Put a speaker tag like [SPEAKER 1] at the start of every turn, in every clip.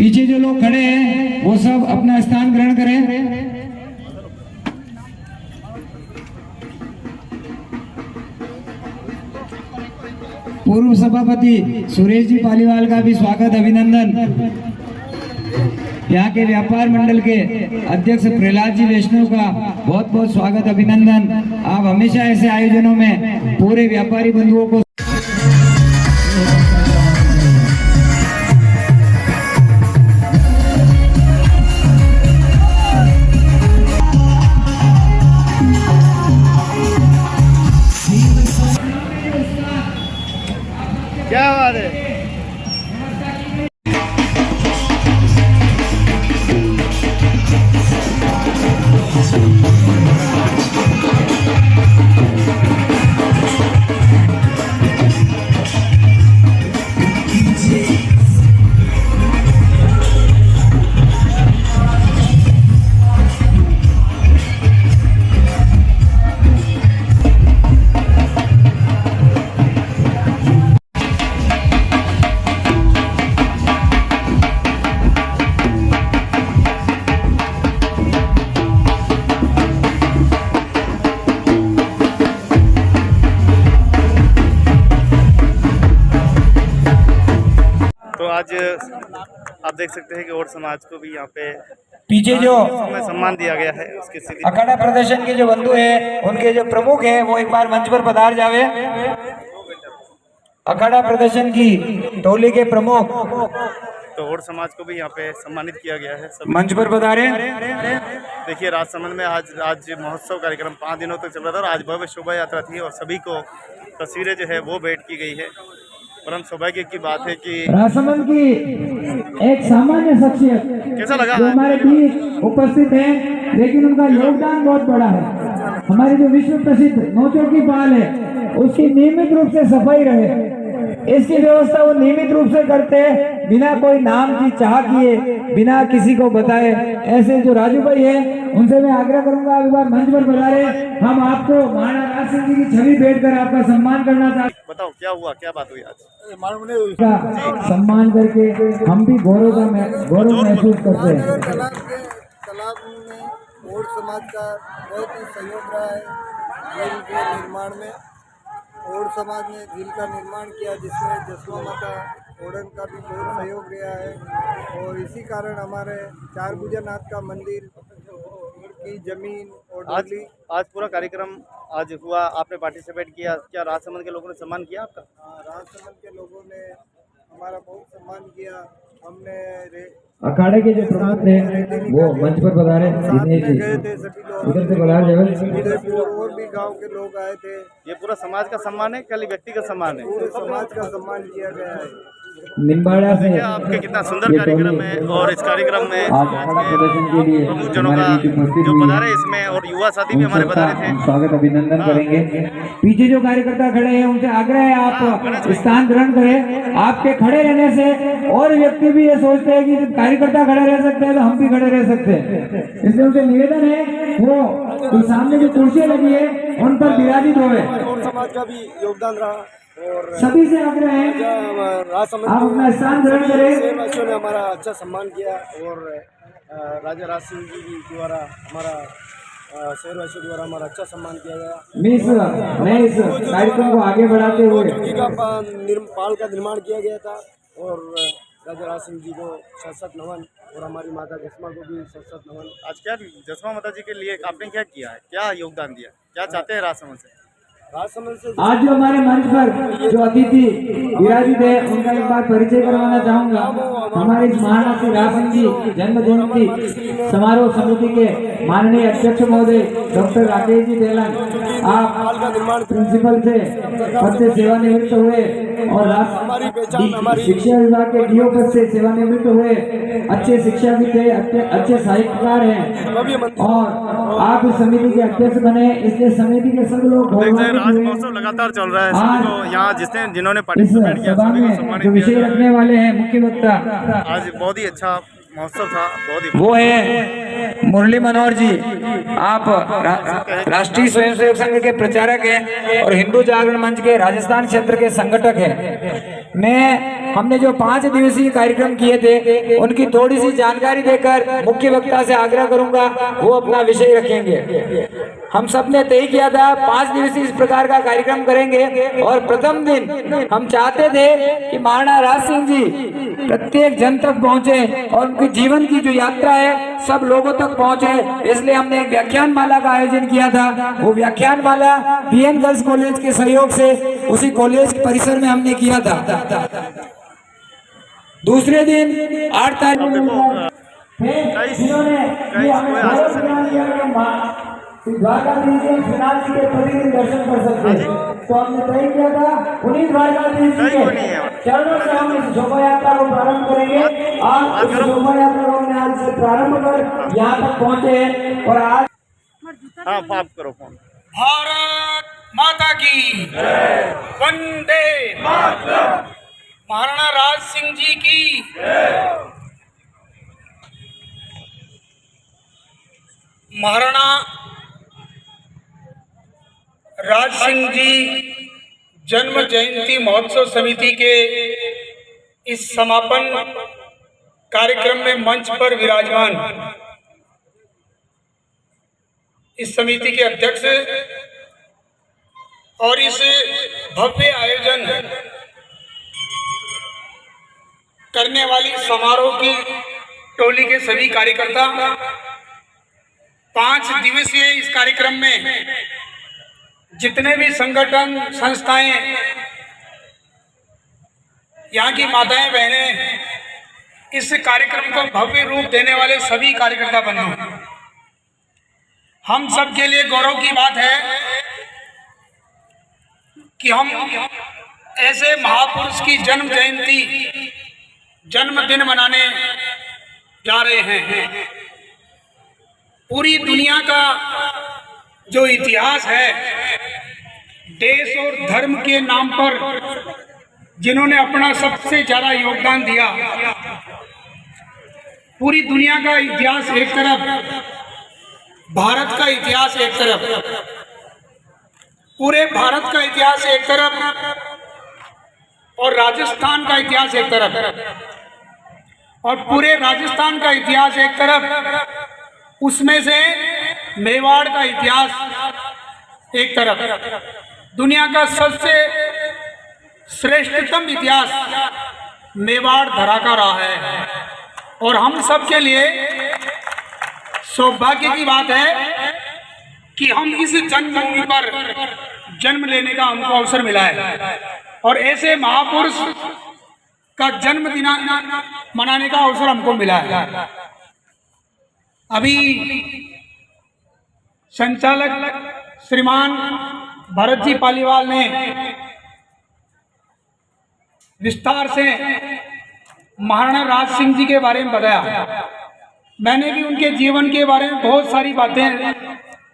[SPEAKER 1] पीछे जो लोग खड़े हैं वो सब अपना स्थान ग्रहण करें। पूर्व सभापति सुरेश जी पालीवाल का भी स्वागत अभिनंदन। यहाँ के व्यापार मंडल के अध्यक्ष प्रहलाद जी वैष्णव का बहुत बहुत स्वागत अभिनंदन। आप हमेशा ऐसे आयोजनों में पूरे व्यापारी बंधुओं को
[SPEAKER 2] क्या बात है। आज आप देख सकते हैं कि और समाज को भी यहाँ पे
[SPEAKER 1] पीछे जो
[SPEAKER 2] सम्मान दिया गया है। उसके
[SPEAKER 1] अखाड़ा प्रदर्शन के जो बंधु है उनके जो प्रमुख है वो एक बार मंच पर पधार जावे। अखाड़ा प्रदर्शन की टोली के प्रमुख
[SPEAKER 2] तो और समाज को भी यहाँ पे सम्मानित किया गया है।
[SPEAKER 1] मंच पर पधारे।
[SPEAKER 2] देखिए राजसमंद में आज महोत्सव कार्यक्रम 5 दिनों तक चल रहा था और आज भव्य शोभा यात्रा थी और सभी को तस्वीरें जो है वो भेंट की गई है। परम सौभाग्य की बात है कि
[SPEAKER 1] राजसमंद की एक सामान्य शख्सियत
[SPEAKER 2] कैसा लगा
[SPEAKER 1] जो हमारे बीच उपस्थित है, लेकिन उनका योगदान बहुत बड़ा है। हमारी जो विश्व प्रसिद्ध नौचों की पाल है उसकी नियमित रूप से सफाई रहे, इसकी व्यवस्था वो नियमित रूप से करते हैं बिना कोई नाम की चाह किए, बिना किसी को बताए। ऐसे जो राजू भाई है उनसे मैं आग्रह करूंगा एक बार मंच पर बुलाए। हम आपको महाराणा राज सिंह जी की छवि भेंट कर आपका सम्मान करना चाहते।
[SPEAKER 2] बताओ क्या हुआ, क्या बात हुई आज?
[SPEAKER 1] सम्मान करके हम भी गौरव महसूस करते हैं।
[SPEAKER 3] तालाब में और समाज का बहुत ही सहयोग रहा है झील के निर्माण में। और समाज ने झील का निर्माण किया जिसमें जसवा माता ओडन का भी बहुत सहयोग रहा है। और इसी कारण हमारे चारभुजानाथ का मंदिर की जमीन और
[SPEAKER 2] आज पूरा कार्यक्रम आज हुआ, आपने पार्टिसिपेट किया। क्या राजसमंद के लोगों ने सम्मान किया आपका?
[SPEAKER 3] राजसमंद के लोगों ने हमारा बहुत सम्मान किया। हमने
[SPEAKER 1] अखाड़े के जो प्रमुख थे वो मंच पर पधारे। दिनेश जी उधर से बुलाया जाए।
[SPEAKER 3] और भी गांव के लोग आए थे।
[SPEAKER 2] ये पूरा समाज का सम्मान है, खाली व्यक्ति का सम्मान है?
[SPEAKER 3] पूरे समाज का सम्मान किया गया है।
[SPEAKER 1] निम्बाड़ा से
[SPEAKER 2] आपके कितना सुंदर कार्यक्रम है और इस कार्यक्रम में
[SPEAKER 1] प्रदर्शन के लिए
[SPEAKER 2] प्रमुख जनों का जो पधारे इसमें और युवा साथी भी हमारे पधारे थे।
[SPEAKER 1] स्वागत अभिनंदन करेंगे। पीछे जो कार्यकर्ता खड़े हैं उनसे आग्रह है आप स्थान ग्रहण करें। आपके खड़े रहने से और व्यक्ति भी ये सोचते हैं कि जब कार्यकर्ता खड़े रह सकते हैं तो हम भी खड़े रह सकते हैं, इसलिए उनसे निवेदन है वो तो सामने जो कुर्सियां लगी है उन पर विराजित होवे।
[SPEAKER 3] और समाज का भी योगदान रहा और
[SPEAKER 1] सभी से आग्रह है आप अपना स्थान ग्रहण करें।
[SPEAKER 3] बच्चों ने हमारा अच्छा सम्मान किया और राजा राज सिंह जी द्वारा हमारा शहरवासियों द्वारा हमारा अच्छा सम्मान किया गया।
[SPEAKER 1] मैं इस कार्यक्रम को आगे बढ़ाते हुए
[SPEAKER 3] पाल का निर्माण किया गया था और राजा राज सिंह जी को सत नमन और हमारी माता जसमा को भी सत नमन।
[SPEAKER 2] आज क्या जसमा माता जी के लिए आपने क्या किया है, क्या योगदान दिया, क्या चाहते हैं राजसमंद से?
[SPEAKER 1] आज जो हमारे मंच पर जो अतिथि विराजित है उनका एक बार परिचय करवाना चाहूंगा। हमारे इस महाराणा श्री राज सिंह जी जन्म जयंती समारोह समिति के माननीय अध्यक्ष महोदय डॉक्टर राकेश जी तेलन, आप प्रिंसिपल से पद से सेवानिवृत्त हुए और शिक्षा विभाग के डीओ पद से सेवानिवृत्त हुए। अच्छे शिक्षा भी थे, अच्छे साहित्यकार हैं और आप इस समिति के अध्यक्ष बने, इसलिए समिति के सब लोग
[SPEAKER 2] आज महोत्सव लगातार चल रहा है। सभी को यहाँ जिन्होंने पार्टिसिपेट किया सभी को सम्मानित
[SPEAKER 1] जो विषय रखने वाले हैं मुख्य वक्ता,
[SPEAKER 2] आज बहुत ही अच्छा महोत्सव था। बहुत ही
[SPEAKER 1] वो है मुरली मनोहर जी। आप राष्ट्रीय स्वयंसेवक संघ के प्रचारक हैं और हिंदू जागरण मंच के राजस्थान क्षेत्र के संगठक हैं। हमने जो 5 दिवसीय कार्यक्रम किए थे उनकी थोड़ी सी जानकारी देकर मुख्य वक्ता से आग्रह करूंगा वो अपना विषय रखेंगे। हम सब ने तय किया था 5 दिवसीय इस प्रकार का कार्यक्रम करेंगे और प्रथम दिन हम चाहते थे कि महाराणा राज सिंह जी प्रत्येक जन तक पहुंचे और उनके जीवन की जो यात्रा है सब लोगों तक पहुंचे, इसलिए हमने एक व्याख्यान माला का आयोजन किया था। वो व्याख्यान माला बीएन गर्ल्स कॉलेज के सहयोग से उसी कॉलेज परिसर में हमने किया था। दूसरे दिन 8 तारीख द्वारकाधीश श्रीनाथ जी के प्रतिदिन दर्शन कर सकते हैं, तो हमने तय किया था उन्हीं द्वारकाधीश जी के चरणों से हम इस शोभा यात्रा को प्रारंभ करेंगे। आज इस शोभा यात्रा को हमने आज से प्रारंभ कर यहाँ तक पहुँचे हैं और आज
[SPEAKER 2] हाँ आप करो फोन।
[SPEAKER 4] भारत माता की वंदे मातरम। महाराणा राज सिंह जी की महाराणा राज सिंह जी जन्म जयंती महोत्सव समिति के इस समापन कार्यक्रम में मंच पर विराजमान इस समिति के अध्यक्ष और इस भव्य आयोजन करने वाली समारोह की टोली के सभी कार्यकर्ता, 5 दिवसीय इस कार्यक्रम में जितने भी संगठन संस्थाएं, यहाँ की माताएं बहनें, इस कार्यक्रम को भव्य रूप देने वाले सभी कार्यकर्ता बंधु, हम सब के लिए गौरव की बात है कि हम ऐसे महापुरुष की जन्म जयंती जन्मदिन मनाने जा रहे हैं। पूरी दुनिया का जो इतिहास है, देश और धर्म के नाम पर जिन्होंने अपना सबसे ज्यादा योगदान दिया, पूरी दुनिया का इतिहास एक तरफ, भारत का इतिहास एक तरफ, पूरे भारत का इतिहास एक तरफ और राजस्थान का इतिहास एक तरफ, और पूरे राजस्थान का इतिहास एक तरफ, उसमें से मेवाड़ का इतिहास एक तरफ। दुनिया का सबसे श्रेष्ठतम इतिहास मेवाड़ धरा का रहा है और हम सब के लिए सौभाग्य की बात है कि हम इस जन्मभूमि पर जन्म लेने का हमको अवसर मिला है और ऐसे महापुरुष का जन्मदिन मनाने का अवसर हमको मिला है। अभी संचालक श्रीमान भरत जी पालीवाल ने विस्तार से महाराणा राज सिंह जी के बारे में बताया। मैंने भी उनके जीवन के बारे में बहुत सारी बातें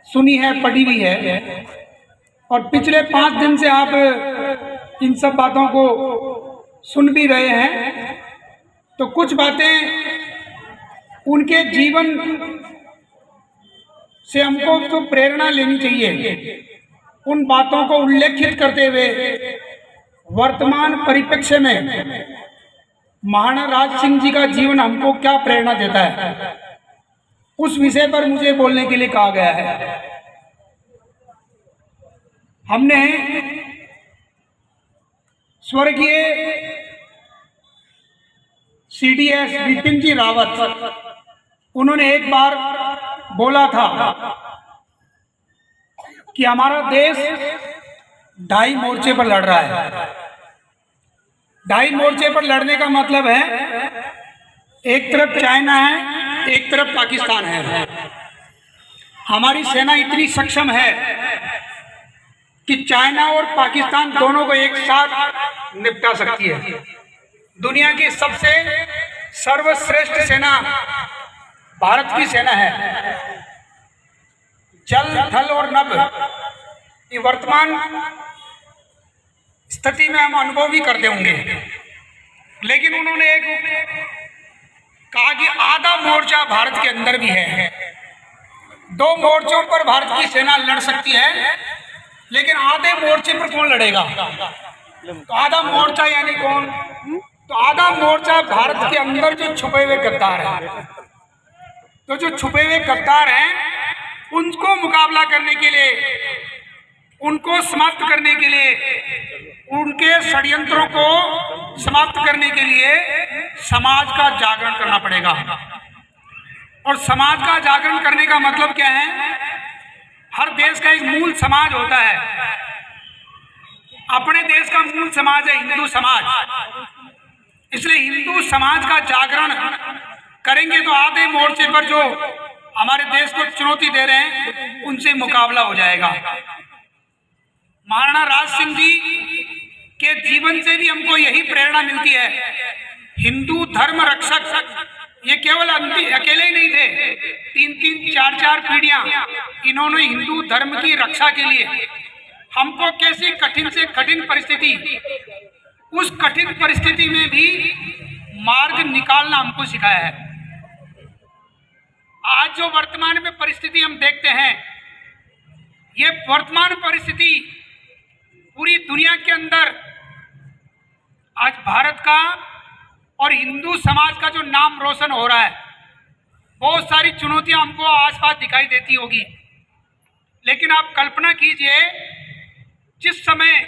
[SPEAKER 4] सुनी है, पढ़ी भी है, और पिछले 5 दिन से आप इन सब बातों को सुन भी रहे हैं। तो कुछ बातें उनके जीवन से हमको तो प्रेरणा लेनी चाहिए। उन बातों को उल्लेखित करते हुए वर्तमान परिप्रेक्ष्य में महाराणा राज सिंह जी का जीवन हमको क्या प्रेरणा देता है, उस विषय पर मुझे बोलने के लिए कहा गया है। हमने स्वर्गीय CDS विपिन जी रावत, उन्होंने एक बार बोला था कि हमारा देश 2 मोर्चे पर लड़ रहा है। 2 मोर्चे पर लड़ने का मतलब है, एक तरफ चाइना है, एक तरफ पाकिस्तान है। हमारी सेना इतनी सक्षम है कि चाइना और पाकिस्तान दोनों को एक साथ निपटा सकती है। दुनिया की सबसे सर्वश्रेष्ठ सेना भारत की सेना है। जल, थल और नभ, ये वर्तमान स्थिति में हम अनुभव भी करते होंगे, लेकिन उन्होंने एक कहा कि आधा मोर्चा भारत के अंदर भी है। 2 मोर्चों पर भारत की सेना लड़ सकती है, लेकिन आधे मोर्चे पर कौन लड़ेगा? तो आधा मोर्चा यानी कौन? तो आधा मोर्चा भारत के अंदर जो छुपे हुए गद्दार हैं, तो जो छुपे हुए गद्दार हैं उनको मुकाबला करने के लिए, उनको समाप्त करने के लिए, उनके षड्यंत्रों को समाप्त करने के लिए समाज का जागरण करना पड़ेगा। और समाज का जागरण करने का मतलब क्या है? हर देश का एक मूल समाज होता है। अपने देश का मूल समाज है हिंदू समाज, इसलिए हिंदू समाज का जागरण करेंगे तो आधे मोर्चे पर जो हमारे देश को चुनौती दे रहे हैं उनसे मुकाबला हो जाएगा। महाराणा राज सिंह जी के जीवन से भी हमको यही प्रेरणा मिलती है। हिंदू धर्म रक्षक ये केवल अकेले ही नहीं थे, 3-3, 4-4 पीढ़ियां इन्होंने हिंदू धर्म की रक्षा के लिए हमको कैसी कठिन से कठिन परिस्थिति, उस कठिन परिस्थिति में भी मार्ग निकालना हमको सिखाया है। आज जो वर्तमान में परिस्थिति हम देखते हैं, ये वर्तमान परिस्थिति पूरी दुनिया के अंदर आज भारत का और हिंदू समाज का जो नाम रोशन हो रहा है, बहुत सारी चुनौतियां हमको आसपास दिखाई देती होगी। लेकिन आप कल्पना कीजिए, जिस समय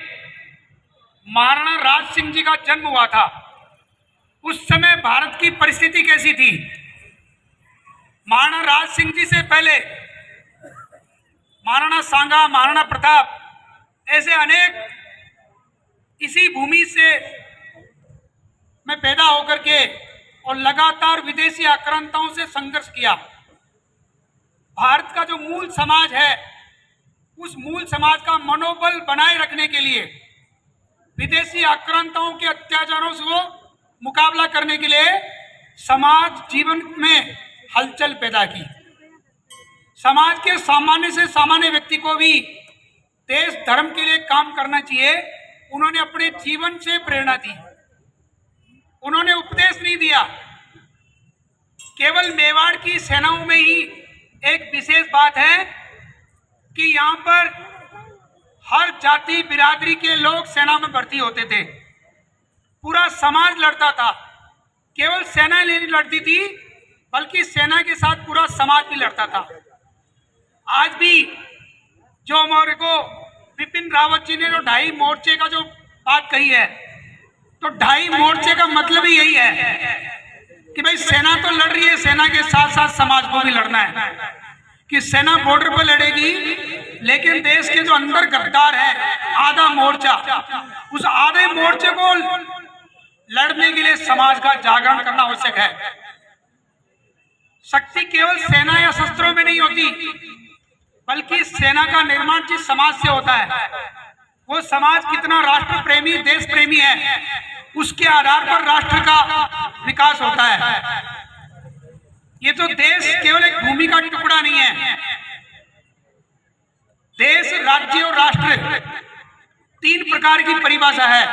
[SPEAKER 4] महाराणा राज सिंह जी का जन्म हुआ था उस समय भारत की परिस्थिति कैसी थी? महाराणा राज सिंह जी से पहले महाराणा सांगा, महाराणा प्रताप, ऐसे अनेक इसी भूमि से में पैदा होकर के और लगातार विदेशी आक्रांताओं से संघर्ष किया। भारत का जो मूल समाज है, उस मूल समाज का मनोबल बनाए रखने के लिए विदेशी आक्रांताओं के अत्याचारों से वो मुकाबला करने के लिए समाज जीवन में हलचल पैदा की। समाज के सामान्य से सामान्य व्यक्ति को भी देश धर्म के लिए काम करना चाहिए। उन्होंने अपने जीवन से प्रेरणा दी, उन्होंने उपदेश नहीं दिया। केवल मेवाड़ की सेनाओं में ही एक विशेष बात है कि यहाँ पर हर जाति बिरादरी के लोग सेना में भर्ती होते थे, पूरा समाज लड़ता था। केवल सेना नहीं लड़ती थी, बल्कि सेना के साथ पूरा समाज भी लड़ता था। आज भी जो हमारे को बिपिन रावत जी ने जो 2.5 मोर्चे का जो बात कही है, तो 2.5 मोर्चे का मतलब ही यही है कि भाई सेना तो लड़ रही है, सेना के साथ साथ समाज को भी लड़ना है। कि सेना बॉर्डर पर लड़ेगी, लेकिन देश के जो अंदर गद्दार है आधा मोर्चा, उस आधे मोर्चे को लड़ने के लिए समाज का जागरण करना आवश्यक है। शक्ति केवल सेना या शस्त्रों में नहीं होती, बल्कि सेना का निर्माण जिस समाज से होता है, वो समाज कितना राष्ट्र प्रेमी, देश प्रेमी है, उसके आधार पर राष्ट्र का विकास होता है। ये तो देश केवल एक भूमि का टुकड़ा नहीं है। देश, राज्य और राष्ट्र 3 प्रकार की परिभाषा है।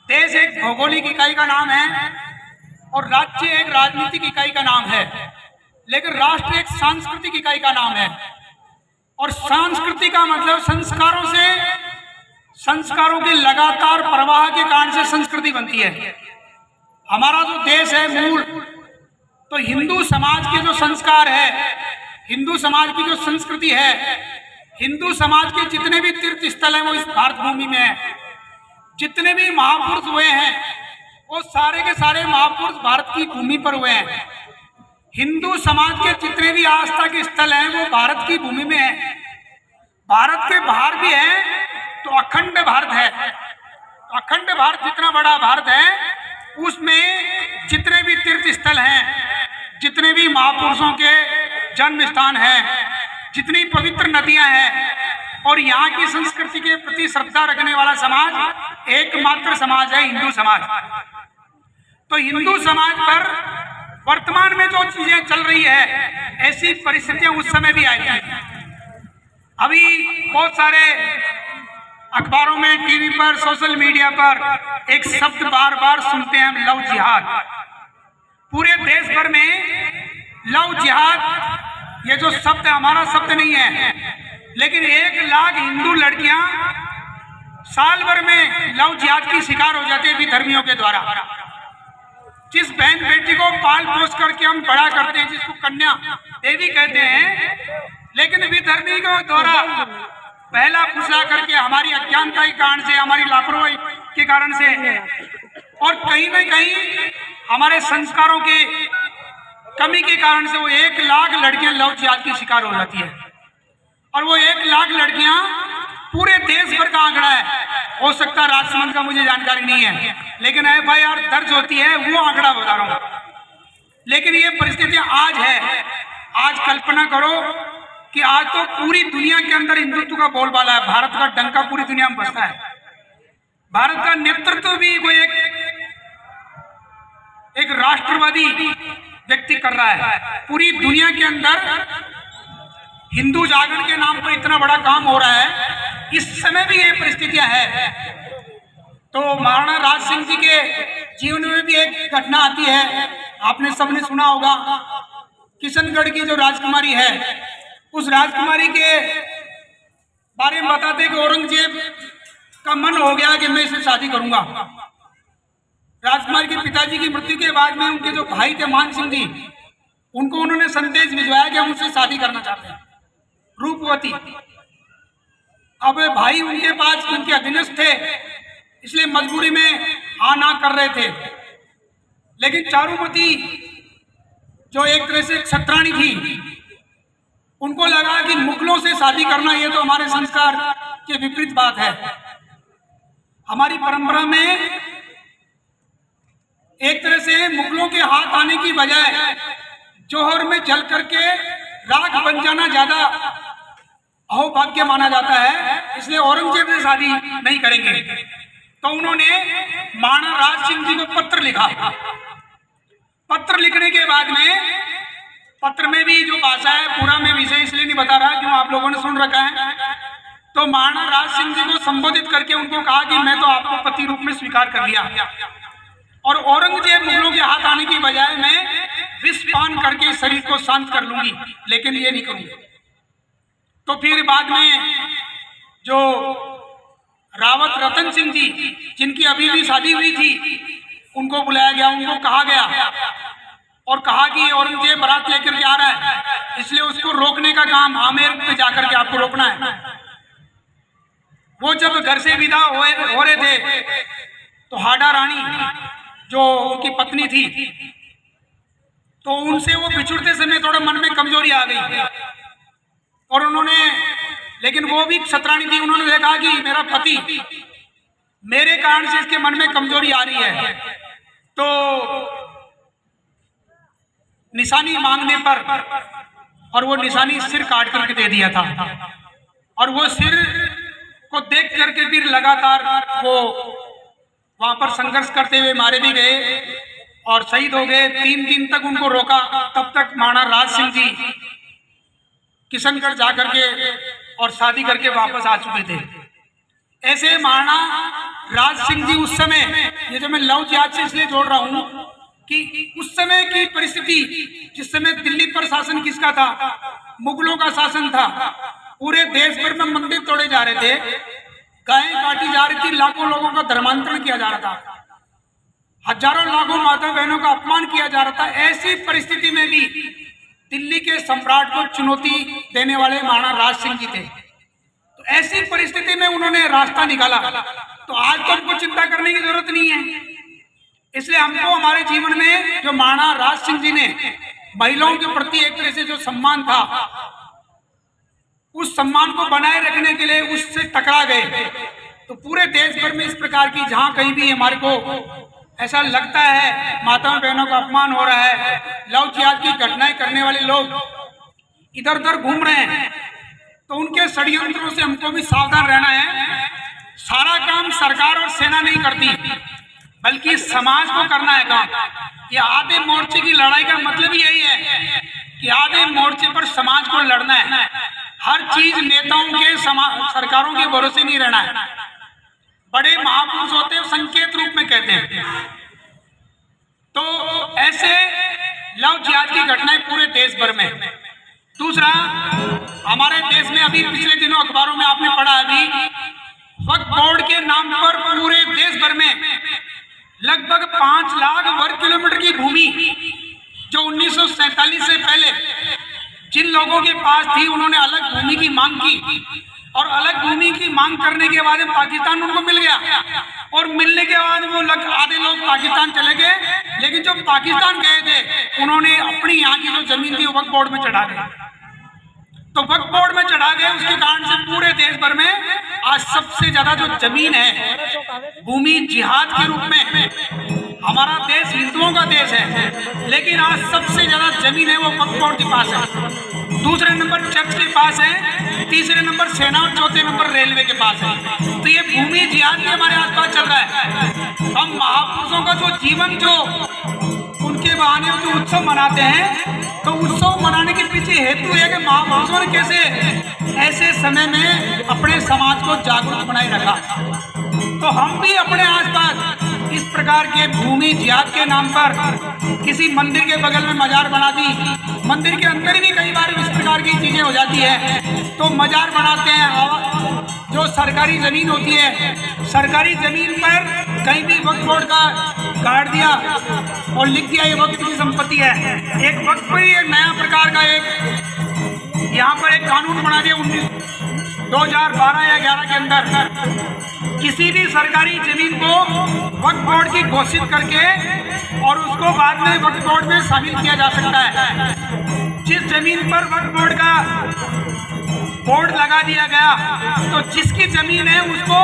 [SPEAKER 4] देश एक भौगोलिक इकाई का नाम है और राज्य एक राजनीतिक इकाई का नाम है, लेकिन राष्ट्र एक सांस्कृतिक इकाई का नाम है। और संस्कृति का मतलब संस्कारों के लगातार प्रवाह के कारण से संस्कृति बनती है। हमारा जो देश है मूल, तो हिंदू समाज के जो संस्कार है, हिंदू समाज की जो संस्कृति है, हिंदू समाज के जितने भी तीर्थ स्थल हैं वो इस भारत भूमि में है। जितने भी महापुरुष हुए हैं वो सारे के सारे महापुरुष भारत की भूमि पर हुए हैं। हिंदू समाज के जितने भी आस्था के स्थल हैं वो भारत की भूमि में है। भारत के बाहर भी है तो अखंड भारत है। अखंड भारत जितना बड़ा भारत है, उसमें जितने भी तीर्थ स्थल हैं, जितने भी महापुरुषों के जन्म स्थान हैं, जितनी पवित्र नदियां हैं, और यहाँ की संस्कृति के प्रति श्रद्धा रखने वाला समाज एकमात्र समाज है हिंदू समाज। तो हिंदू समाज पर वर्तमान में जो चीजें चल रही है, ऐसी परिस्थितियां उस समय भी आई थी। अभी बहुत सारे अखबारों में, टीवी पर, सोशल मीडिया पर एक शब्द बार बार सुनते हैं, लव जिहाद। पूरे देश भर में लव जिहाद ये जो शब्द हमारा शब्द नहीं है, लेकिन 1 लाख हिंदू लड़कियां साल भर में लव जिहाद की शिकार हो जाते हैं विधर्मियों के द्वारा। जिस बहन बेटी को पाल पोस करके हम बड़ा करते हैं, जिसको कन्या देवी कहते हैं, लेकिन विधर्मी के द्वारा पहला फुसला करके हमारी अज्ञानता के कारण से, हमारी लापरवाही के कारण से और कहीं न कहीं हमारे संस्कारों के कमी के कारण से वो 1 लाख लड़कियां लव जिहाद की शिकार हो जाती है। और वो 1 लाख लड़कियां पूरे देश भर का आंकड़ा है। हो सकता है राजसमंद का मुझे जानकारी नहीं है, लेकिन FIR दर्ज होती है, वो आंकड़ा बता रहा हूं। लेकिन ये परिस्थिति आज है। आज कल्पना करो कि आज तो पूरी दुनिया के अंदर हिंदुत्व का बोलबाला है, भारत का डंका पूरी दुनिया में बसता है। भारत का नेतृत्व भी कोई एक राष्ट्रवादी व्यक्ति कर रहा है। पूरी दुनिया के अंदर हिंदू जागरण के नाम पर इतना बड़ा काम हो रहा है, इस समय भी ये परिस्थितियां हैं। तो महाराणा राज सिंह जी के जीवन में भी एक घटना आती है, आपने सबने सुना होगा। किशनगढ़ की जो राजकुमारी है, उस राजकुमारी के बारे में बताते कि औरंगजेब का मन हो गया कि मैं इससे शादी करूंगा। राजकुमारी के पिताजी की मृत्यु के बाद में उनके जो भाई थे मान सिंह जी, उनको उन्होंने संदेश भिजवाया कि हम उससे शादी करना चाहते हैं, रूपवती। अब भाई उनके पास उनके अधीनस्थ थे, इसलिए मजबूरी में हाँ ना कर रहे थे। लेकिन चारुमती जो एक तरह से क्षत्राणी थी, उनको लगा कि मुगलों से शादी करना ये तो हमारे संस्कार के विपरीत बात है। हमारी परंपरा में एक तरह से मुगलों के हाथ आने की बजाय जौहर में जल करके राख बन जाना ज्यादा अहोभाग्य माना जाता है, इसलिए औरंगजेब से शादी नहीं करेंगे। तो उन्होंने महाराणा राज सिंह जी को पत्र लिखा। पत्र लिखने के बाद में पत्र में भी जो भाषा है, पूरा मैं विषय इसलिए नहीं बता रहा क्यों आप लोगों ने सुन रखा है। तो महाराणा राज सिंह जी को संबोधित करके उनको कहा कि मैं तो आपको पति रूप में स्वीकार कर लिया और औरंगजेब मुगलों के हाथ आने की बजाय मैं विष पान करके शरीर को शांत कर लूंगी, लेकिन ये नहीं करूंगी। तो फिर बाद में जो रावत रतन सिंह जी, जिनकी अभी भी शादी हुई थी, उनको बुलाया गया, उनको कहा गया और कहा कि औरंगजेब बारात लेकर के आ रहा है, इसलिए उसको रोकने का काम आमेर पे जाकर के आपको रोकना है। वो जब घर से विदा हो रहे थे तो हाडा रानी जो उनकी पत्नी थी, तो उनसे वो बिछुड़ते समय थोड़ा मन में कमजोरी आ गई और उन्होंने, लेकिन वो भी क्षत्राणी थी, उन्होंने देखा कि मेरा पति मेरे कारण से इसके मन में कमजोरी आ रही है, तो निशानी मांगने पर, और वो निशानी सिर काट करके दे दिया था। और वो सिर को देख करके फिर लगातार वो वहां पर संघर्ष करते हुए मारे भी गए और शहीद हो गए। 3 दिन तक उनको रोका, तब तक महाराणा राज सिंह जी किशनगढ़ जाकर के और शादी करके वापस आ चुके थे। ऐसे महाराणा राज सिंह जी उस समय, ये जो मैं लव जिहाद से इसलिए जोड़ रहा हूं कि उस समय की परिस्थिति, जिस समय दिल्ली पर शासन किसका था, मुगलों का शासन था। पूरे देश भर में मंदिर तोड़े जा रहे थे, गायें काटी जा रही थी, लाखों लोगों का धर्मांतरण किया जा रहा था, हजारों लाखों माता बहनों का अपमान किया जा रहा था। ऐसी परिस्थिति में भी दिल्ली के सम्राट को चुनौती देने वाले महाराणा राज सिंह जी थे। तो ऐसी परिस्थिति में उन्होंने रास्ता निकाला। तो आज तो हमको चिंता करने की जरूरत नहीं है। इसलिए हमको हमारे जीवन में जो महाराणा राज सिंह जी ने महिलाओं के प्रति एक तरह से जो सम्मान था, उस सम्मान को बनाए रखने के लिए उससे टकरा गए। तो पूरे देश भर में इस प्रकार की जहां कहीं भी हमारे को ऐसा लगता है माताओं बहनों का अपमान हो रहा है, लव जिहाद की घटनाएं करने वाले लोग इधर उधर घूम रहे हैं, तो उनके षड्यंत्रों से हमको भी सावधान रहना है। सारा काम सरकार और सेना नहीं करती, बल्कि समाज को करना है काम। ये आधे मोर्चे की लड़ाई का मतलब यही है कि आधे मोर्चे पर समाज को लड़ना है। हर चीज नेताओं के, सरकारों के भरोसे नहीं रहना है। बड़े महापुरुष होते हैं, संकेत रूप में कहते हैं। तो ऐसे लव जिहाद की घटनाएं पूरे देश भर में। दूसरा, हमारे देश में अभी पिछले दिनों अखबारों में आपने पढ़ा, अभी वक्फ बोर्ड के नाम पर पूरे देश भर में लगभग 5 लाख वर्ग किलोमीटर की भूमि जो 1947 से पहले जिन लोगों के पास थी, उन्होंने अलग भूमि की मांग की और अलग भूमि की मांग करने के बाद पाकिस्तान उनको मिल गया और मिलने के बाद वो आधे लोग पाकिस्तान चले गए, लेकिन जो पाकिस्तान गए थे उन्होंने अपनी यहाँ की जो जमीन थी वक्फ बोर्ड में चढ़ा दी। तो वक्फ बोर्ड में चढ़ा गए, उसके कारण से पूरे देश भर में आज सबसे ज्यादा जो जमीन है भूमि जिहाद के रूप में, हमारा देश हिंदुओं का देश है, लेकिन आज सबसे ज्यादा जमीन है वो वक्फ बोर्ड के पास है। दूसरे नंबर चर्च के पास है, तीसरे नंबर सेना और चौथे नंबर रेलवे के पास है। तो ये भूमि जिहाद भी हमारे आसपास चल रहा है। हम महापुरुषों का जो जीवन, जो उनके बहाने जो उत्सव मनाते हैं, तो उत्सव मनाने के पीछे हेतु है कि महापुरुषों ने कैसे ऐसे समय में अपने समाज को जागरूक बनाए रखा। तो हम भी अपने आसपास इस प्रकार के भूमि जिहाद के नाम पर किसी मंदिर के बगल में मजार बना दी, मंदिर के अंदर भी कई बार इस प्रकार की चीजें हो जाती है, तो मजार बनाते हैं। जो सरकारी जमीन होती है, सरकारी जमीन पर कहीं भी वक्फ बोर्ड का काट दिया और लिख दिया ये वक्फ की संपत्ति है। एक वक्फ पर एक नया प्रकार का एक यहाँ पर एक कानून बना दिया 2012 या 11 के अंदर, किसी भी सरकारी जमीन को वक्फ बोर्ड की घोषित करके और उसको बाद में वक्फ बोर्ड में शामिल किया जा सकता है। जिस जमीन पर वक्फ बोर्ड का बोर्ड लगा दिया गया, तो जिसकी जमीन है उसको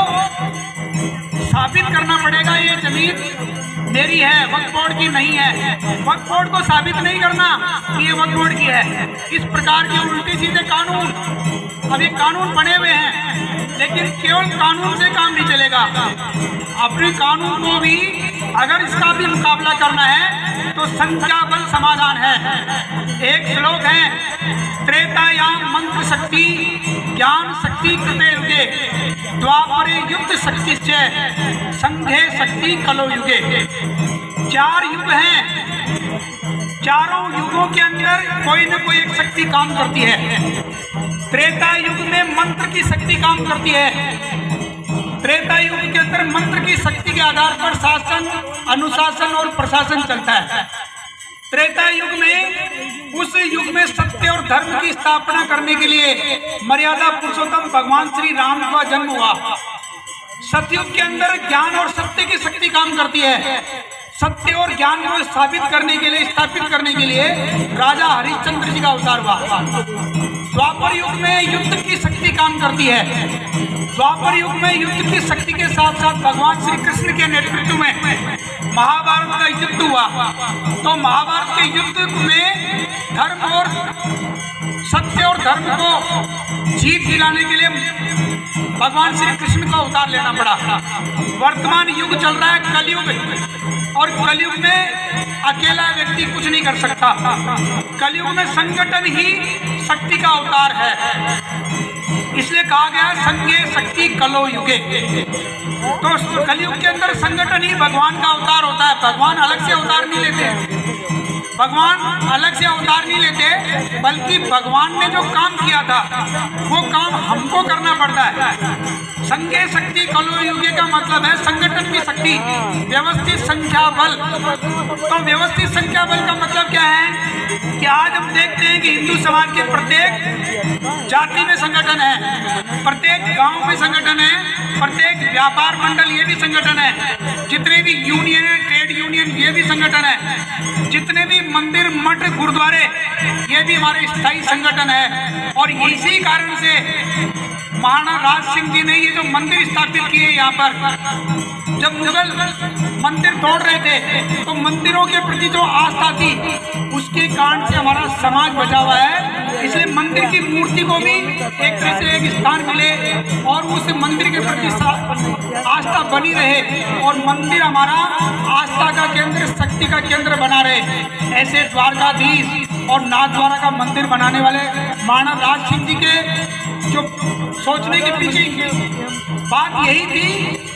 [SPEAKER 4] साबित करना पड़ेगा ये जमीन मेरी है, वक्फ बोर्ड की नहीं है। वक्फ बोर्ड को साबित नहीं करना कि ये वक्फ बोर्ड की है। इस प्रकार के उल्टे सीधे कानून, अभी कानून बने हुए हैं, लेकिन केवल कानून से काम नहीं चलेगा। अपने कानून को भी अगर इसका भी मुकाबला करना है तो संख्या बल समाधान है। एक श्लोक है, त्रेतायाम मंत्र शक्ति ज्ञान शक्ति कृते युगे द्वापरे युक्त शक्ति से संघे शक्ति कलो युगे। 4 युग हैं, चारों युगों के अंदर कोई न कोई एक शक्ति काम करती है। त्रेता युग में मंत्र की शक्ति काम करती है। त्रेता युग के अंदर मंत्र की शक्ति के आधार पर शासन, अनुशासन और प्रशासन चलता है। त्रेता युग में, उस युग में सत्य और धर्म की स्थापना करने के लिए मर्यादा पुरुषोत्तम भगवान श्री राम का जन्म हुआ। सतयुग के अंदर ज्ञान और सत्य की शक्ति काम करती है। सत्य और ज्ञान को स्थापित करने के लिए, स्थापित करने के लिए राजा हरिश्चंद्र जी का अवतार हुआ। द्वापर युग में युद्ध की शक्ति काम करती है। द्वापर युग में युद्ध की शक्ति के साथ साथ भगवान श्री कृष्ण के नेतृत्व में महाभारत का युद्ध हुआ। तो महाभारत के युद्ध में धर्म और सत्य और धर्म को जीत दिलाने के लिए भगवान श्री कृष्ण का अवतार लेना पड़ा। वर्तमान युग चल रहा है कलयुग, और कलयुग में अकेला व्यक्ति कुछ नहीं कर सकता। कलयुग में संगठन ही शक्ति का अवतार है, इसलिए कहा गया संघे शक्ति कलो युगे। तो कलयुग के अंदर संगठन ही भगवान का अवतार होता है। भगवान अलग से अवतार नहीं लेते, भगवान अलग से अवतार नहीं लेते, बल्कि भगवान ने जो काम किया था वो काम हमको करना पड़ता है। संघे शक्ति कलो युगे का मतलब है संगठन की शक्ति, व्यवस्थित संख्या बल। तो व्यवस्थित संख्या बल का मतलब क्या है कि आज हम देखते हैं कि हिंदू समाज के प्रत्येक जाति में संगठन है, प्रत्येक गांव में संगठन है, प्रत्येक व्यापार मंडल ये भी संगठन है, जितने भी यूनियन है, ट्रेड यूनियन ये भी संगठन है, जितने भी मंदिर मठ गुरुद्वारे ये भी हमारे स्थायी संगठन है। और इसी कारण से महाराणा राज सिंह जी ने ये जो मंदिर स्थापित किए यहाँ पर, जब मुगल मंदिर तोड़ रहे थे तो मंदिरों के प्रति जो आस्था थी उसके कारण से हमारा समाज बचा हुआ है। इसलिए मंदिर की मूर्ति को भी एक तरह से एक स्थान मिले और उस मंदिर के प्रति आस्था बनी रहे और मंदिर हमारा आस्था का केंद्र, शक्ति का केंद्र बना रहे। ऐसे द्वारकाधीश और नाथद्वारा का मंदिर बनाने वाले महाराणा राज सिंह जी के जो सोचने के पीछे बात यही थी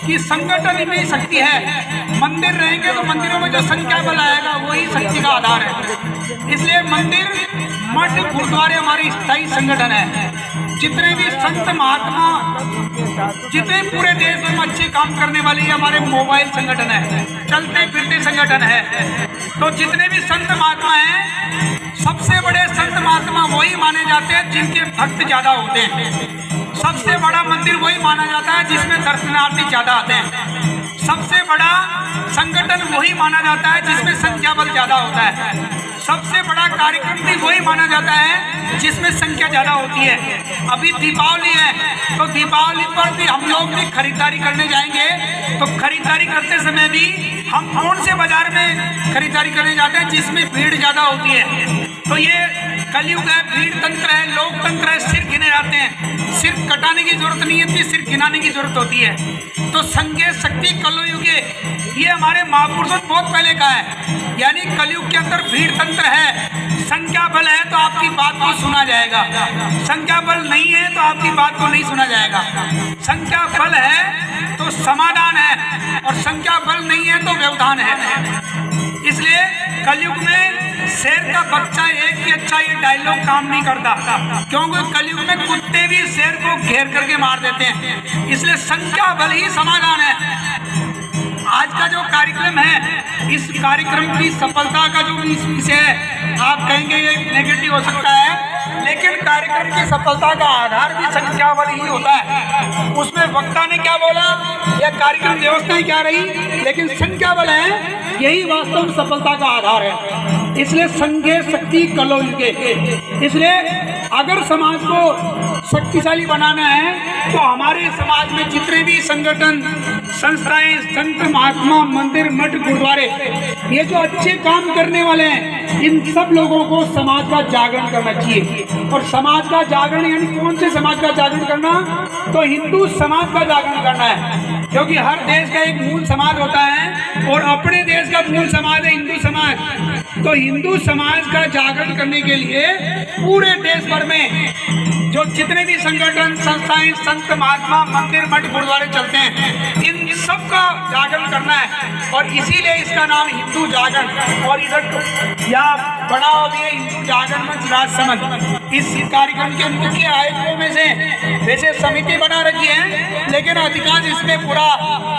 [SPEAKER 4] कि संगठन में शक्ति है। मंदिर रहेंगे तो मंदिरों में जो संख्या बल आएगा वही शक्ति का आधार है। इसलिए मंदिर, मठ, गुरुद्वारे हमारे स्थायी संगठन है। जितने भी संत महात्मा, जितने पूरे देश में अच्छे काम करने वाले हमारे मोबाइल संगठन है, चलते फिरते संगठन है। तो जितने भी संत महात्मा हैं, सबसे बड़े संत महात्मा वही माने जाते हैं जिनके भक्त ज्यादा होते हैं। सबसे बड़ा मंदिर वही माना जाता है जिसमें दर्शनार्थी ज्यादा आते हैं। सबसे बड़ा संगठन वही माना जाता है जिसमें संख्या बल ज्यादा होता है। सबसे बड़ा कार्यक्रम भी वही माना जाता है जिसमें संख्या ज्यादा होती है। अभी दीपावली है, तो दीपावली पर भी हम लोग भी खरीदारी करने जाएंगे, तो खरीदारी करते समय भी हम कौन से बाजार में खरीदारी करने जाते हैं जिसमें भीड़ ज्यादा होती है। तो ये कलयुग है, भीड़ तंत्र है, लोकतंत्र है, सिर गिने जाते हैं। सिर कटाने की जरूरत नहीं होती, सिर गिनाने की जरूरत होती है। तो संघे शक्ति कलयुगे, ये हमारे महापुरुषों ने बहुत पहले कहा है। यानी कलयुग के अंदर भीड़ तंत्र है। संख्या बल है तो आपकी बात को सुना जाएगा, संख्या बल नहीं है तो आपकी बात को नहीं सुना जाएगा। संख्या बल है तो समाधान है, और संख्या बल नहीं है तो व्यवधान है। इसलिए कलयुग में शेर का बच्चा एक ही अच्छा, ये डायलॉग काम नहीं करता, क्योंकि कलयुग में कुत्ते भी शेर को घेर करके मार देते हैं। इसलिए संख्या बल ही समाधान है। आज का जो कार्यक्रम है, इस कार्यक्रम की सफलता का जो विषय है, आप कहेंगे ये नेगेटिव हो सकता है, लेकिन कार्यक्रम की सफलता का आधार भी संख्या बल ही होता है। उसमें वक्ता ने क्या बोला या कार्यक्रम व्यवस्थाएं क्या रही, लेकिन संख्या बल है, यही वास्तव सफलता का आधार है। इसलिए संघे शक्ति कलयुगे। इसलिए अगर समाज को शक्तिशाली बनाना है तो हमारे समाज में जितने भी संगठन, संस्थाएं, संत महात्मा, मंदिर, मठ, गुरुद्वारे, ये जो अच्छे काम करने वाले हैं, इन सब लोगों को समाज का जागरण करना चाहिए। और समाज का जागरण यानी कौन से समाज का जागरण करना, तो हिंदू समाज का जागरण करना है। क्योंकि हर देश का एक मूल समाज होता है, और अपने देश का मूल समाज है हिंदू समाज। तो हिंदू समाज का जागरण करने के लिए पूरे देश भर में जो जितने भी संगठन, संस्थाएं, संत महात्मा, मंदिर, मठ, गुरुद्वारे चलते हैं, इन सब का जागरण करना है। और इसीलिए इसका नाम हिंदू जागरण, और इधर यहाँ बड़ा हुआ भी है हिंदू जागरण मंच राजसमंद। इस कार्यक्रम के मुख्य आयोजकों में से वैसे समिति बना रखी है, लेकिन अधिकांश इसमें पूरा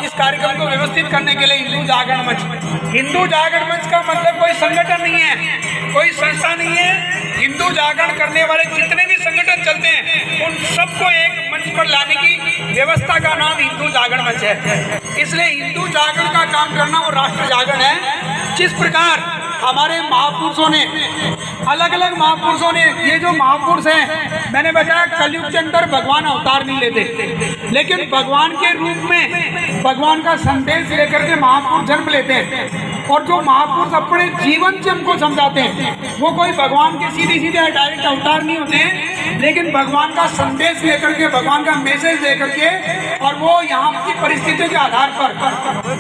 [SPEAKER 4] इस कार्यक्रम को व्यवस्थित करने के लिए हिंदू जागरण मंच। हिंदू जागरण मंच का मतलब कोई संगठन नहीं है, कोई संस्था नहीं है। हिंदू जागरण करने वाले जितने भी संगठन चलते हैं, उन सबको एक मंच पर लाने की व्यवस्था का नाम हिंदू जागरण मंच है। इसलिए हिंदू जागरण का काम करना वो राष्ट्र जागरण है। जिस प्रकार हमारे महापुरुषों ने, अलग अलग महापुरुषों ने, ये जो महापुरुष हैं, मैंने बताया कलयुग के अंदर भगवान अवतार नहीं लेते, लेकिन भगवान के रूप में भगवान का संदेश लेकर के महापुरुष जन्म लेते हैं। और जो महापुरुष अपने जीवन से हमको समझाते हैं, वो कोई भगवान के सीधे सीधे डायरेक्ट अवतार नहीं होते हैं, लेकिन भगवान का संदेश लेकर के, भगवान का मैसेज लेकर के, और वो यहाँ की परिस्थितियों के आधार पर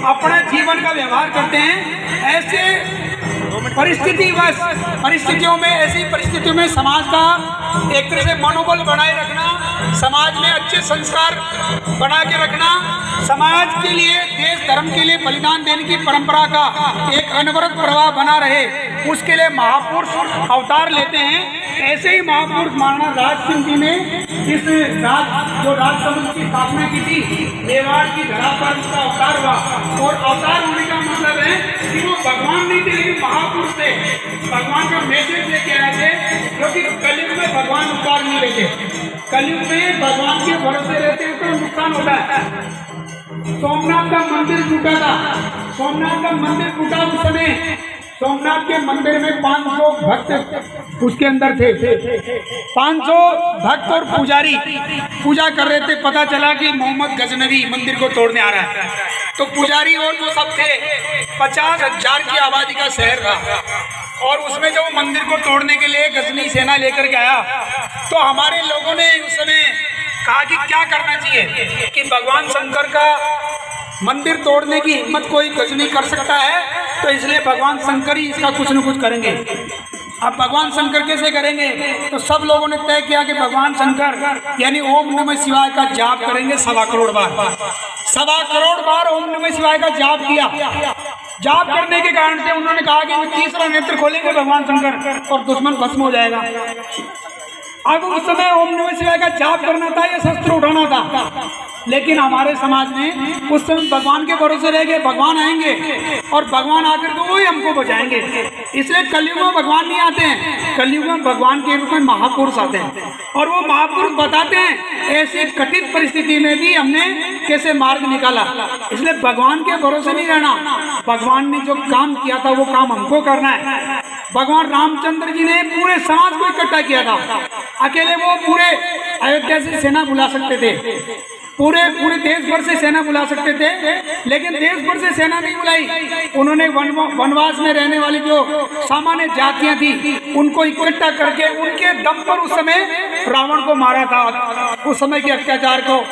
[SPEAKER 4] अपना जीवन का व्यवहार करते हैं। ऐसे परिस्थितियों में, ऐसी परिस्थितियों में समाज का एक तरह से मनोबल बनाए रखना, समाज में अच्छे संस्कार बना के रखना, समाज के लिए, देश धर्म के लिए बलिदान देने की परंपरा का एक अनवरत प्रवाह बना रहे, उसके लिए महापुरुष अवतार लेते हैं। ऐसे ही महापुरुष महाराणा राज सिंह जी ने इस जो राजसमंद की स्थापना की थी, मेवाड़ की धरा पर उसका अवतार हुआ। और अवतार होने का मतलब है कि वो भगवान नहीं थे, लेकिन महापुरुष थे, भगवान का मैसेज लेके आए थे। क्योंकि कलयुग में भगवान अवतार नहीं लेते, कलयुग में भगवान के भरोसे रहते हैं तो नुकसान होता है। सोमनाथ का मंदिर टूटा था, सोमनाथ का मंदिर टूटा उस समय सोमनाथ के मंदिर में 500 भक्त उसके अंदर थे। 500 भक्त और पुजारी पूजा कर रहे थे। पता चला कि मोहम्मद गजनवी मंदिर को तोड़ने आ रहा है, तो पुजारी और वो सब थे। 50,000 की आबादी का शहर था, और उसमें जब वो मंदिर को तोड़ने के लिए गजनी सेना लेकर के आया, तो हमारे लोगों ने उस समय कहा कि क्या करना चाहिए कि भगवान शंकर का मंदिर तोड़ने की हिम्मत कोई गजनी कर सकता है, तो इसलिए भगवान शंकर ही इसका कुछ न कुछ करेंगे। अब भगवान शंकर कैसे करेंगे, तो सब लोगों ने तय किया कि भगवान शंकर यानी ओम नमः शिवाय का जाप करेंगे 1.25 करोड़ बार। 1.25 करोड़ बार ओम नमः शिवाय का जाप किया। जाप करने के कारण से उन्होंने कहा कि वो तीसरा नेत्र खोलेंगे भगवान शंकर और दुश्मन भस्म हो जाएगा। अब उस समय ओम नमः शिवाय का जाप करना था या शस्त्र उठाना था, लेकिन हमारे समाज में उस समय भगवान के भरोसे रह गए, भगवान आएंगे और भगवान आकर के वही हमको बचाएंगे। इसलिए कलयुग में भगवान नहीं आते हैं, कलयुग में भगवान के रूप में महापुरुष आते हैं और वो महापुरुष बताते हैं ऐसी कठिन परिस्थिति में भी हमने कैसे मार्ग निकाला। इसलिए भगवान के भरोसे नहीं रहना, भगवान ने जो काम किया था वो काम हमको करना है। भगवान रामचंद्र जी ने पूरे समाज को इकट्ठा किया था, अकेले वो पूरे अयोध्या से सेना बुला सकते थे, पूरे देश भर से सेना बुला सकते थे, लेकिन देश भर से सेना नहीं बुलाई। उन्होंने वनवास में रहने वाली जो सामान्य जातियां थी उनको इकट्ठा करके उनके दम पर उस समय रावण को मारा था, उस समय के अत्याचार को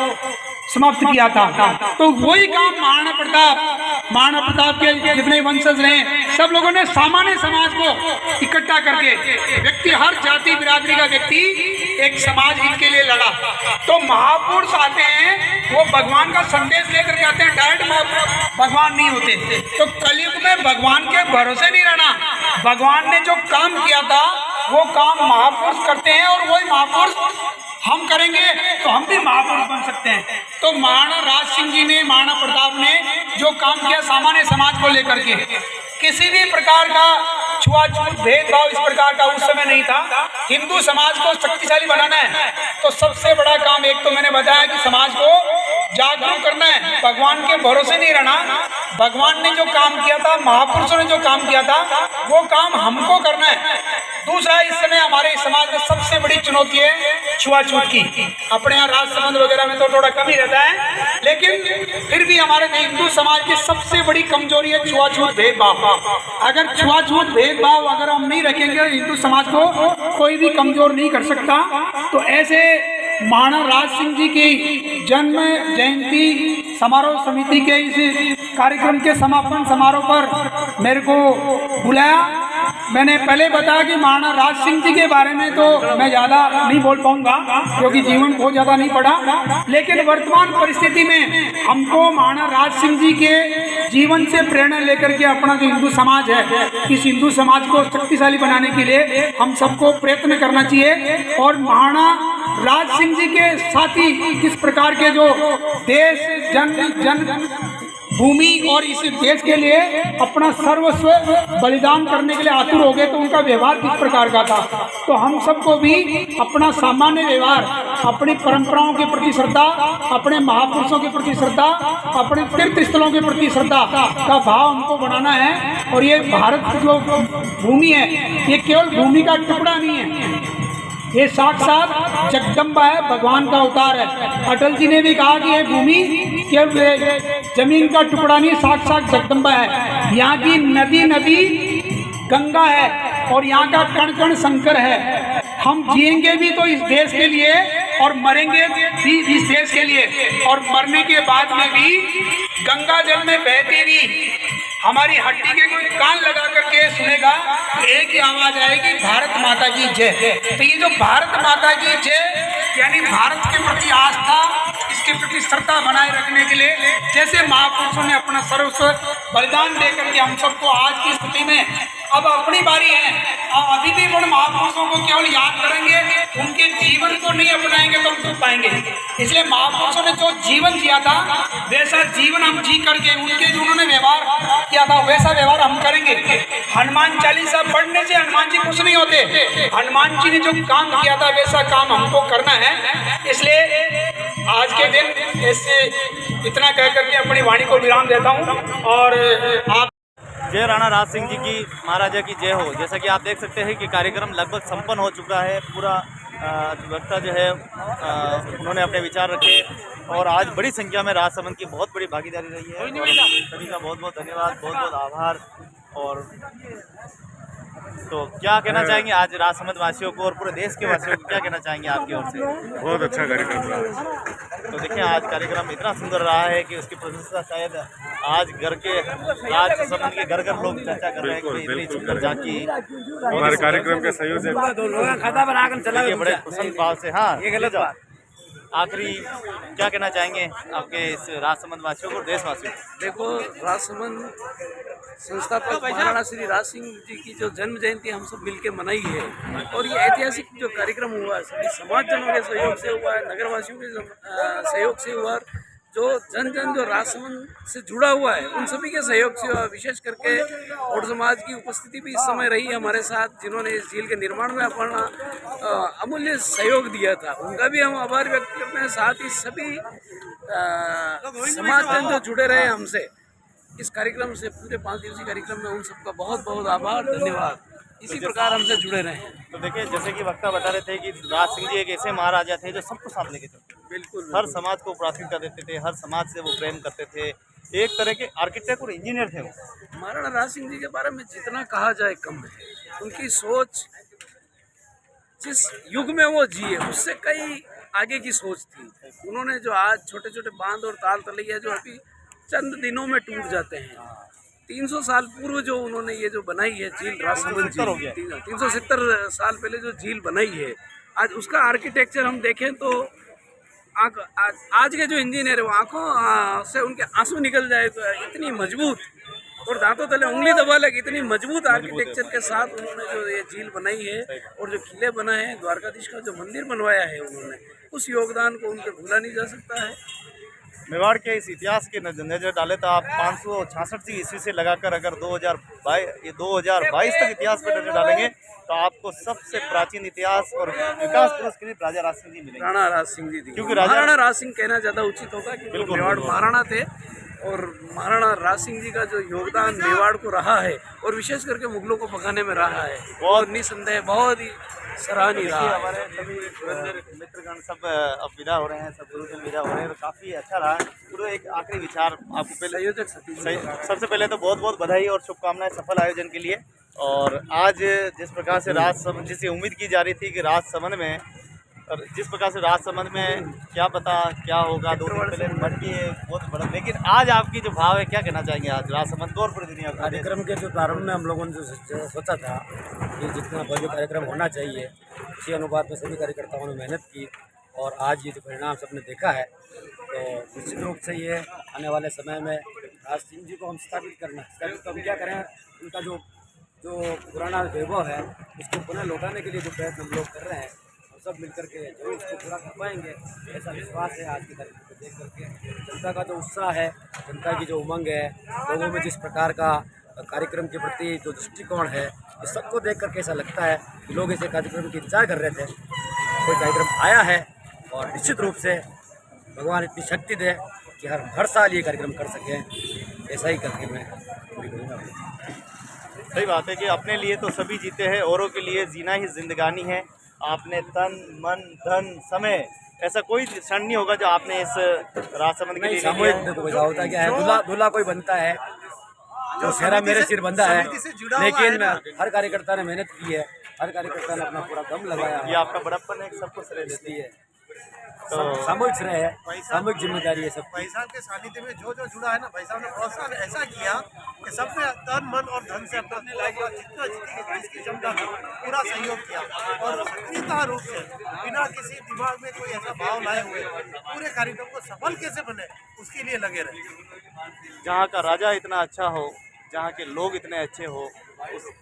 [SPEAKER 4] समाप्त किया था। तो वही काम महाराणा प्रताप के जितने वंशज रहे सब लोगों ने सामान्य समाज को इकट्ठा करके व्यक्ति, हर जाति बिरादरी का व्यक्ति एक समाज हित के लिए लड़ा। तो महापुरुष आते हैं, वो भगवान का संदेश लेकर के आते हैं, डायरेक्ट भगवान नहीं होते। तो कलयुग में भगवान के भरोसे नहीं रहना, भगवान ने जो काम किया था वो काम महापुरुष करते हैं और वही महापुरुष हम करेंगे तो हम भी महापुरुष बन सकते हैं। तो महाराणा राज सिंह जी ने, महाराणा प्रताप ने जो काम किया सामान्य समाज को लेकर के, किसी भी प्रकार का छुआछूत भेदभाव इस प्रकार का उस समय नहीं था। हिंदू समाज को शक्तिशाली बनाना है तो सबसे बड़ा काम, एक तो मैंने बताया कि समाज को जागरूक करना है, भगवान के भरोसे नहीं रहना। भगवान ने जो काम किया था, महापुरुषों ने जो काम किया था वो काम हमको करना है। दूसरा, इस समय हमारे समाज में सबसे बड़ी चुनौती है छुआछूत की। अपने यहाँ राजसमंद वगैरह में तो थोड़ा कम ही रहता है, लेकिन फिर भी हमारे हिंदू समाज की सबसे बड़ी कमजोरी है छुआछूत भेदभाव। अगर छुआछूत भेदभाव अगर हम नहीं रखेंगे, हिंदू समाज को कोई भी कमजोर नहीं कर सकता। तो ऐसे महाराणा राज सिंह जी की जन्म जयंती समारोह समिति के इस कार्यक्रम के समापन समारोह पर मेरे को बुलाया। मैंने पहले बताया कि महाराणा राज सिंह जी के बारे में तो मैं ज़्यादा नहीं बोल पाऊंगा क्योंकि जीवन बहुत ज़्यादा नहीं पढ़ा, लेकिन वर्तमान परिस्थिति में हमको महाराणा राज सिंह जी के जीवन से प्रेरणा लेकर के अपना जो हिंदू समाज है, इस हिंदू समाज को शक्तिशाली बनाने के लिए हम सबको प्रयत्न करना चाहिए। और महाराणा राज सिंह जी के साथ ही किस प्रकार के जो देश जन भूमि और इस देश के लिए अपना सर्वस्व बलिदान करने के लिए आतुर हो गए, तो उनका व्यवहार किस प्रकार का था। तो हम सबको भी अपना सामान्य व्यवहार, अपनी परंपराओं के प्रति श्रद्धा, अपने महापुरुषों के प्रति श्रद्धा, अपने तीर्थ स्थलों के प्रति श्रद्धा का भाव हमको बनाना है। और ये भारत जो भूमि है, ये केवल भूमि का टुकड़ा नहीं है, ये साक्षात जगदम्बा है, भगवान का अवतार है। अटल जी ने भी कहा कि ये भूमि केवल जमीन का टुकड़ा नहीं, साक्षात जगदम्बा है। यहाँ की नदी गंगा है और यहाँ का कण कण शंकर है। हम जिएंगे भी तो इस देश के लिए और मरेंगे भी इस देश के लिए, और मरने के बाद में भी गंगा जल में बहती हुई हमारी हड्डी के कोई कान लगा करके सुनेगा, एक ही आवाज आएगी, भारत माता की जय। तो ये जो भारत माता की जय यानी भारत के प्रति आस्था, इसके प्रति श्रद्धा बनाए रखने के लिए जैसे महापुरुषों ने अपना सर्वस्व बलिदान देकर के हम सबको आज की स्थिति में अब अपनी बारी है, और अभी भी बड़े महापुरुषों को केवल याद करेंगे, उनके जीवन को नहीं अपनाएंगे तो हम तो पाएंगे। इसलिए महापुरुषों ने जो जीवन जिया था वैसा जीवन हम जी करके, उनके जो उन्होंने व्यवहार किया था वैसा व्यवहार हम करेंगे। हनुमान चालीसा पढ़ने से हनुमान जी कुछ नहीं होते, हनुमान जी ने जो काम किया था वैसा काम हमको करना है। इसलिए आज के दिन इससे इतना कह करके अपनी वाणी को विराम देता हूँ। और आप
[SPEAKER 2] जय राणा राज सिंह जी की, महाराजा की जय हो। जैसा कि आप देख सकते हैं कि कार्यक्रम लगभग संपन्न हो चुका है। पूरा वक्ता जो है उन्होंने अपने विचार रखे और आज बड़ी संख्या में राजसमंद की बहुत बड़ी भागीदारी रही है। सभी का बहुत बहुत धन्यवाद, बहुत बहुत आभार। और तो क्या कहना चाहेंगे आज राजसमंद वासियों को और पूरे देश के वासियों को, क्या कहना चाहेंगे आपकी ओर से?
[SPEAKER 5] बहुत अच्छा कार्यक्रम रहा।
[SPEAKER 2] तो देखिए आज कार्यक्रम इतना सुंदर रहा है कि उसकी प्रशंसा शायद आज राजसमंद के घर घर लोग चर्चा कर रहे हैं कि इतनी सुंदर झांकी
[SPEAKER 5] हमारे कार्यक्रम के संयोजक
[SPEAKER 2] बड़े प्रसन्न भाव से। हाँ, ये गलत बात। आखिरी क्या कहना चाहेंगे आपके इस राजसमंद वासियों को, देशवासियों को?
[SPEAKER 6] देखो, राजसमंद संस्थापक महाराणा श्री राज सिंह जी की जो जन्म जयंती हम सब मिलकर मनाई है, और ये ऐतिहासिक जो कार्यक्रम हुआ है सभी समाजजनों के सहयोग से हुआ है, नगरवासियों के सहयोग से हुआ, जो जन जन जो राजसमंद से जुड़ा हुआ है उन सभी के सहयोग से हुआ। विशेष करके और समाज की उपस्थिति भी इस समय रही हमारे साथ, जिन्होंने इस झील के निर्माण में अपना अमूल्य सहयोग दिया था, उनका भी हम आभार व्यक्त करते हैं। साथ ही सभी समाजजन जो जुड़े रहे हमसे इस कार्यक्रम से, पूरे 5 दिवसीय कार्यक्रम में, उन सबका बहुत बहुत आभार, धन्यवाद। इसी प्रकार हमसे जुड़े रहे हैं।
[SPEAKER 2] तो देखिए, जैसे कि वक्ता बता रहे थे कि राज सिंह जी एक ऐसे महाराजा थे जो सबको साथ लेके चलते थे,
[SPEAKER 6] बिल्कुल
[SPEAKER 2] हर समाज को प्राथमिकता देते थे, हर समाज से वो प्रेम करते थे, एक तरह के आर्किटेक्ट और इंजीनियर थे वो।
[SPEAKER 6] महाराणा राज सिंह जी के बारे में जितना कहा जाए कम है। उनकी सोच, जिस युग में वो जिए उससे कई आगे की सोच थी। उन्होंने जो आज छोटे छोटे बांध और ताल तलैया जो अभी चंद दिनों में टूट जाते हैं, 300 साल पूर्व जो उन्होंने ये जो बनाई है झील, राजसमंद झील, 370 साल पहले जो झील बनाई है, आज उसका आर्किटेक्चर हम देखें तो आज के जो इंजीनियर है वो आंखों से उनके आंसू निकल जाए, तो इतनी मजबूत और दांतों तले उंगली दबा लगे इतनी मजबूत आर्किटेक्चर के साथ उन्होंने जो ये झील बनाई है और जो किले बनाए हैं, द्वारकाधीश का जो मंदिर बनवाया है उन्होंने, उस योगदान को उनके भूला नहीं जा सकता है।
[SPEAKER 2] मेवाड़ के इस इतिहास के नजर डाले तो आप 566 ईस्वी से लगाकर अगर 2022 तक इतिहास पर नजर डालेंगे तो आपको सबसे प्राचीन इतिहास और विकास पुरुष के लिए राजा राज सिंह जी मिलेंगे।
[SPEAKER 6] राणा राज सिंह जी थी,
[SPEAKER 2] क्योंकि
[SPEAKER 6] महाराणा राज सिंह कहना ज़्यादा उचित होगा कि मेवाड़ महाराणा थे, और महाराणा राज सिंह जी का जो योगदान मेवाड़ को रहा है और विशेष करके मुगलों को भगाने में रहा है, बहुत निसंदेह बहुत ही सराहनीय रहा।
[SPEAKER 2] हमारे सभी मित्रगण सब अब विदा हो रहे हैं, सब गुरुजन विदा हो रहे हैं, तो काफ़ी अच्छा रहा। पूरा एक आखिरी विचार आपको पहले,
[SPEAKER 6] संयोजक
[SPEAKER 2] सबसे पहले तो बहुत बहुत बधाई और शुभकामनाएं सफल आयोजन के लिए। और आज जिस प्रकार से राजसमंद, जिससे उम्मीद की जा रही थी कि राजसमंद में, और जिस प्रकार से राजसमंद में क्या पता क्या होगा, 2 दिन पहले मट की है बहुत बड़ा, लेकिन आज आपकी जो भाव है क्या कहना चाहेंगे आज राजसमंद को और पूरी दुनिया को?
[SPEAKER 7] कार्यक्रम के जो प्रारंभ में हम लोगों ने जो सोचा था कि जितना भव्य कार्यक्रम होना चाहिए उसी अनुपात में सभी कार्यकर्ताओं ने मेहनत की, और आज ये जो परिणाम सबने देखा है, तो निश्चित रूप से ये आने वाले समय में राज सिंह जी को हम स्थापित तो हम क्या करें, उनका जो पुराना वैभव है उसको पुनः लौटाने के लिए जो प्रयत्न हम लोग कर रहे हैं, हम सब मिलकर के जरूर उसको पूरा कर पाएंगे, ऐसा विश्वास है। आज के कार्यक्रम को देख करके जनता का जो उत्साह है, जनता की जो उमंग है, लोगों में जिस प्रकार का कार्यक्रम के प्रति जो दृष्टिकोण है, इस सबको देख करके ऐसा लगता है कि लोग ऐसे कार्यक्रम की इंतजार कर रहे थे, कोई कार्यक्रम आया है, और निश्चित रूप से भगवान इतनी शक्ति दे कि हर साल ये कार्यक्रम कर सकें, ऐसा ही करके मैं पूरी करूँगा।
[SPEAKER 2] सही बात है कि अपने लिए तो सभी जीते हैं, औरों के लिए जीना ही जिंदगानी है। आपने तन मन धन समय ऐसा कोई क्षण नहीं होगा जो आपने इस राजसमंद के लिए
[SPEAKER 7] सामूहिक होता क्या है, दूल्हा कोई बनता है, जो सेहरा मेरे सिर बंधा है, लेकिन हर कार्यकर्ता ने मेहनत की है, हर कार्यकर्ता ने अपना पूरा दम लगाया है।
[SPEAKER 2] ये आपका बड़प्पन है, सबको श्रेय देती है।
[SPEAKER 7] तो सामूहिक श्रेय है, सामूहिक जिम्मेदारी है सब।
[SPEAKER 8] भाई साहब के सानिध्य में जो जुड़ा है ना, भाई साहब ने प्रोत्साहन ऐसा किया कि सब ने तन मन और धन से अपना जितना जिसकी क्षमता थी पूरा सहयोग किया, और सक्रियता रूप से बिना किसी दिमाग में कोई ऐसा भाव लाए हुए पूरे कार्यक्रम को सफल कैसे बने उसके लिए लगे रहे।
[SPEAKER 2] जहाँ का राजा इतना अच्छा हो, जहाँ के लोग इतने अच्छे हो, उस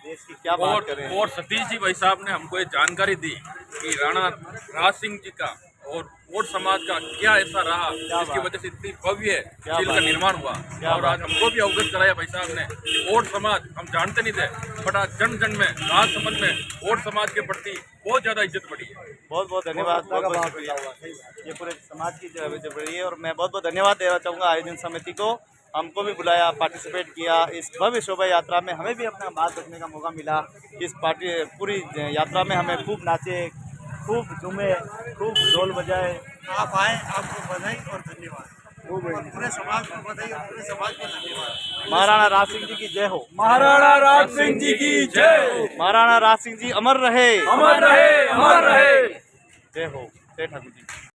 [SPEAKER 2] देश की क्या बात करें।
[SPEAKER 5] और सतीश जी भाई साहब ने हमको ये जानकारी दी कि राणा राज सिंह जी का और ओट समाज का क्या ऐसा रहा जिसकी वजह से इतनी भव्य झील का निर्माण हुआ, और आज हमको भी अवगत कराया भाई साहब ने कि ओट समाज हम जानते नहीं थे, बट आज जन जन में राजसमंद में ओट समाज के प्रति बहुत ज़्यादा इज्जत बढ़ी है।
[SPEAKER 2] बहुत बहुत धन्यवाद, बहुत बहुत शुक्रिया। ये पूरे समाज की जो बढ़ी है, और मैं बहुत बहुत धन्यवाद देना चाहूँगा आयोजन समिति को, हमको भी बुलाया, पार्टिसिपेट किया इस भव्य शोभा यात्रा में, हमें भी अपना बात रखने का मौका मिला। इस पूरी यात्रा में हमें खूब नाचे, खूब झूमे, खूब ढोल बजाए।
[SPEAKER 8] आप आए, आपको बधाई और धन्यवाद, और पूरे समाज को बधाई और पूरे समाज को धन्यवाद।
[SPEAKER 2] महाराणा राज सिंह जी की जय हो।
[SPEAKER 5] महाराणा राज सिंह जी की जय हो।
[SPEAKER 2] महाराणा राज सिंह जी अमर रहे,
[SPEAKER 5] अमर रहे, अमर रहे।
[SPEAKER 2] जय हो। जय ठाकुर जी।